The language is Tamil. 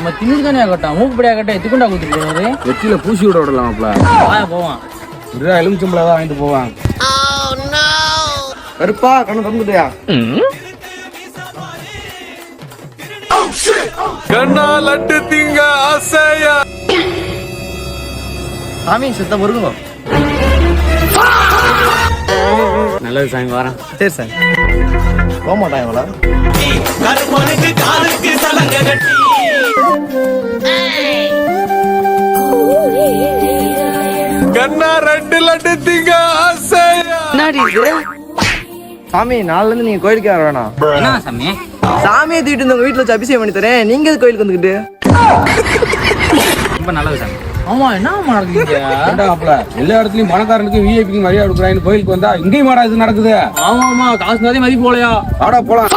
நம்ம திமிரு தானே கட்டான் மூக்குப்படியா கட்ட எத்துக்குண்டா கொடுத்துட்டு போவாரு வெற்றில பூசி விட விடலாம்ல போவான் எலுமிச்சம்பளை தான் வாங்கிட்டு போவான் கருப்பா கண்ணு தந்துட்டியா கண்ணா லட்டு திங்க ஆசையா சாமி சுத்த முருகன் நல்லது சாமி வரேன் சரி சாமி போக மாட்டாங்களா கண்ணா ரெண்டு லட்டு திங்க ஆசையா சாமி நாளைல இருந்து நீங்க கோயிலுக்கு வர வேணாம் என்ன சாமி சாமியை தூக்கிட்டு வந்து உங்க வீட்டுல வச்சு அபிஷேகம் பண்ணி தரேன் நீங்க எதுக்கு கோயிலுக்கு வந்துக்கிட்டு ரொம்ப நல்லது சாமி ஆமா என்ன நடக்குது எல்லா இடத்துலயும் பணக்காரனுக்கு விஐபிக்கு மரியாதை கொடுக்குறாங்க கோயிலுக்கு வந்தா இங்கேயும் மாடா இது நடக்குது ஆமா ஆமா காசு நிறைய மதிப்பு போலையா ஆடா போலாம்